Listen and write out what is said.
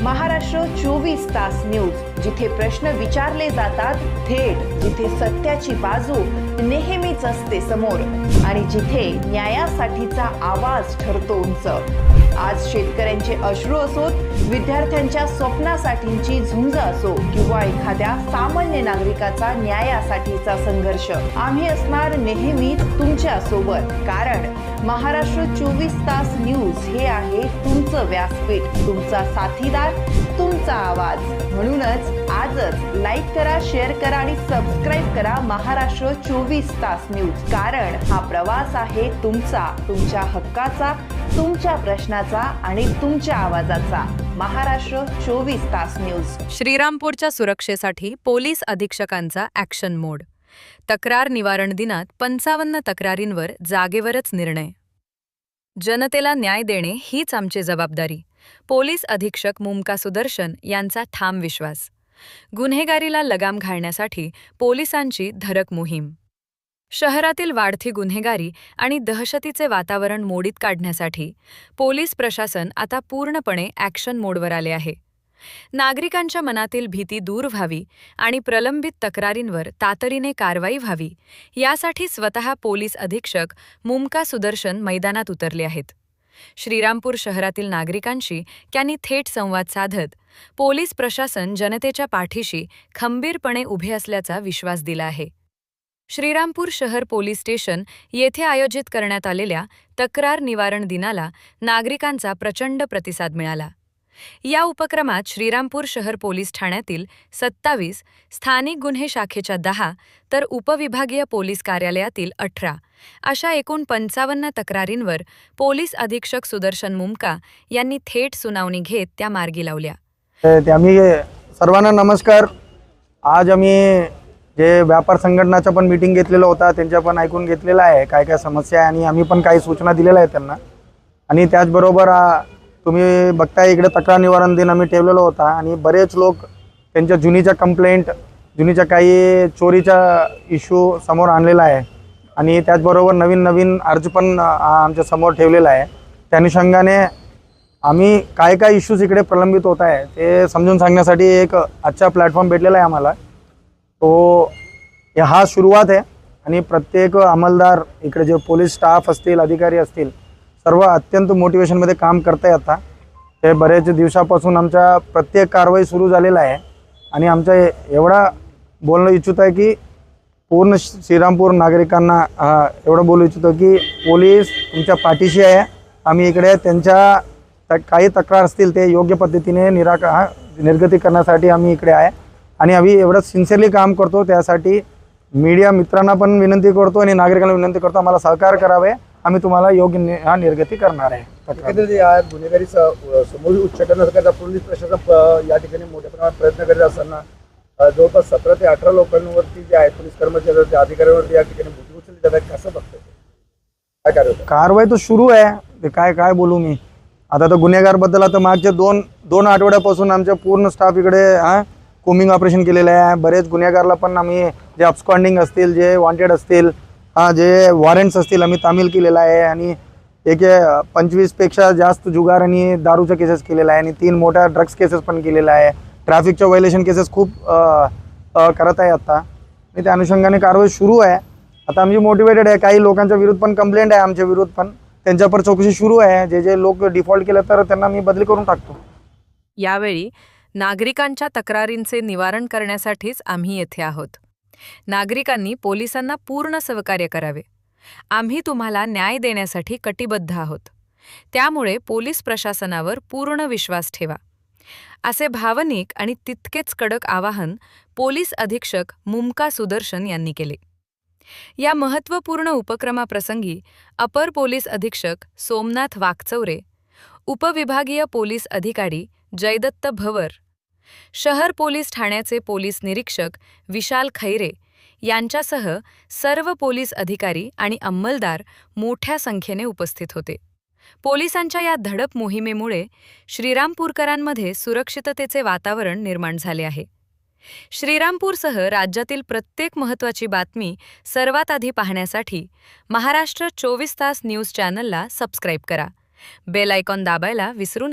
महाराष्ट्र 24 तास न्यूज, जिथे प्रश्न विचारले जातात थेट, जिथे सत्याची बाजू नेहमीच असते समोर आणि जिथे न्यायासाठीचा आवाज ठरतो उंच। आज शेतकऱ्यांचे अश्रू असोत, विद्यार्थ्यांच्या स्वप्नासाठीची झुंज असो किंवा एखाद्या सामान्य नागरिकाचा न्यायासाठीचा संघर्ष, आम्ही असणार नेहमीच तुमच्या सोबत। कारण महाराष्ट्र 24 तास न्यूज हे आहे तुमचं व्यासपीठ, तुमचा साथीदार, तुमचा आवाज। म्हणूनच आजच लाईक करा, शेअर करा आणि सबस्क्राइब करा महाराष्ट्र 24 तास न्यूज। कारण हा प्रवास आहे तुमचा, तुमच्या हक्काचा, तुमच्या प्रश्नाचा आणि तुमच्या आवाजाचा। महाराष्ट्र 24 तास न्यूज। श्रीरामपूरच्या सुरक्षेसाठी पोलीस अधीक्षकांचा ॲक्शन मोड। तक्रार निवारण दिनात 55 तक्रारींवर जागेवरच निर्णय। जनतेला न्याय देणे हीच आमची जबाबदारी। पोलीस अधीक्षक मुमका सुदर्शन यांचा ठाम विश्वास। गुन्हेगारीला लगाम घालण्यासाठी पोलिसांची धडक मोहीम। शहरातील वाढती गुन्हेगारी आणि दहशतीचे वातावरण मोडीत काढण्यासाठी पोलीस प्रशासन आता पूर्णपणे ॲक्शन मोडवर आले आहे। नागरिकांच्या मनातील भीती दूर व्हावी आणि प्रलंबित तक्रारींवर तातडीने कारवाई व्हावी, यासाठी स्वतः पोलीस अधीक्षक मुमका सुदर्शन मैदानात उतरले आहेत। श्रीरामपूर शहरातील नागरिकांशी त्यांनी थेट संवाद साधत पोलीस प्रशासन जनतेच्या पाठीशी खंबीरपणे उभे असल्याचा विश्वास दिला आहे। श्रीरामपूर शहर पोलीस स्टेशन येथे आयोजित करण्यात आलेल्या तक्रार निवारण दिनाला नागरिकांचा प्रचंड प्रतिसाद मिळाला। या उपक्रमात श्रीरामपूर शहर पोलीस ठाण्यातील 27, स्थानिक गुन्हे शाखेच्या 10 तर उपविभागीय पोलीस कार्यालयातील 18 अशा एकूण 55 तक्रारींवर पोलीस अधीक्षक सुदर्शन मुमका यांनी थेट सुनावणी घेत त्या मार्गी लावल्या। आम्ही सर्वांना नमस्कार। आज आम्ही जे व्यापार संघटनाचा पण मीटिंग घेतलेला होता, त्यांच्या पण ऐकून घेतलेला आहे काय काय समस्या आहे आणि आम्ही पण काही सूचना दिलेल्या आहेत त्यांना। आणि त्याचबरोबर तुम्ही बघताय इकडे तक्रार निवारण दिन आम्ही ठेवलेला होता आणि बरेच लोक त्यांच्या जुनीच्या कंप्लेंट, जुनीच्या काही चोरीचा इश्यू समोर आणलेला आहे आणि त्याचबरोबर नवीन अर्ज पण आमच्या समोर ठेवलेला आहे। त्या अनुषंगाने आम्ही काय काय इश्यूज इकडे प्रलंबित होत आहे ते समजून सांगण्यासाठी एक अच्छा प्लॅटफॉर्म भेटलेला आहे आम्हाला। तो हा सुरुवात आहे आणि प्रत्येक अंमलदार इकडे जे पोलीस स्टाफ असतील, अधिकारी असतील, सर्व अत्यंत मोटिवेशनमध्ये काम करत आहे। आता ते बरेच दिवसापासून आमच्या प्रत्येक कारवाई सुरू झालेला आहे आणि आमच्या एवढा बोलणं इच्छित आहे की पूर्ण श्रीरामपूर नागरिकांना एवढं बोलू इच्छितो की पोलीस तुमच्या पाठीशी आहे। आम्ही इकडे त्यांच्या काही तक्रार असतील ते योग्य पद्धतीने निर्गती करण्यासाठी आम्ही इकडे आहे आणि आम्ही एवढं सिन्सिअरली काम करतो। त्यासाठी मीडिया मित्रांना पण विनंती करतो आणि नागरिकांना विनंती करतो आम्हाला सहकार्य करावे, आम्ही तुम्हाला योग्य निर्गती करणार आहे। गुन्हेगारी समोर उच्चाटनासाठी पोलीस प्रशासन या ठिकाणी मोठ्या प्रमाणात प्रयत्न करीत असताना जवळपास 17 ते 18 लोकांवरती जे आहे पोलीस कर्मचारी अधिकाऱ्यांवरती या ठिकाणी भूती उचलली जातात, कसं बघतोय काय कारवाई तो सुरू आहे। काय बोलू मी आता तर गुन्हेगारबद्दल। आता मागचे दोन आठवड्यापासून आमच्या पूर्ण स्टाफ इकडे कोमिंग ऑपरेशन केलेलं आहे। बरेच गुन्हेगारला पण आम्ही जे अब्स्कॉन्डिंग असतील, जे वॉन्टेड असतील, जे वॉरंट्स असतील आम्ही तामील केलेला आहे आणि 25 पेक्षा जास्त जुगार आणि दारूच्या केसेस केलेला आहे आणि 3 मोठ्या ड्रग्स केसेस पण केलेला आहे। ट्रॅफिकच्या व्हायलेशन केसेस खूप करत आहे आता आणि त्या अनुषंगाने कारवाई सुरू आहे। आता आमची मोटिवेटेड आहे। काही लोकांच्या विरुद्ध पण कंप्लेंट आहे आमच्या विरुद्ध पण, त्यांच्यावर चौकशी सुरू आहे। जे लोक डिफॉल्ट केले तर त्यांना मी बदली करून टाकतो। यावेळी नागरिकांच्या तक्रारींचे निवारण करण्यासाठीच आम्ही येथे आहोत। नागरिकांनी पोलिसांना पूर्ण सहकार्य करावे। आम्ही तुम्हाला न्याय देण्यासाठी कटिबद्ध आहोत, त्यामुळे पोलीस प्रशासनावर पूर्ण विश्वास ठेवा, असे भावनिक आणि तितकेच कडक आवाहन पोलीस अधीक्षक मुमका सुदर्शन यांनी केले। या महत्त्वपूर्ण उपक्रमाप्रसंगी अपर पोलीस अधीक्षक सोमनाथ वाकचौरे, उपविभागीय पोलीस अधिकारी जयदत्त भवर, शहर पोलीस ठाण्याचे पोलीस निरीक्षक विशाल खैरे यांच्यासह सर्व पोलीस अधिकारी आणि अंमलदार मोठ्या संख्येने उपस्थित होते। पोलिसांच्या या धडक मोहिमेमुळे श्रीरामपूरकरांमध्ये सुरक्षिततेचे वातावरण निर्माण झाले आहे। श्रीरामपूरसह राज्यातील प्रत्येक महत्त्वाची बातमी सर्वात आधी पाहण्यासाठी महाराष्ट्र 24 तास न्यूज चॅनलला सबस्क्राईब करा। बेल आयकॉन दाबायला विसरू नका।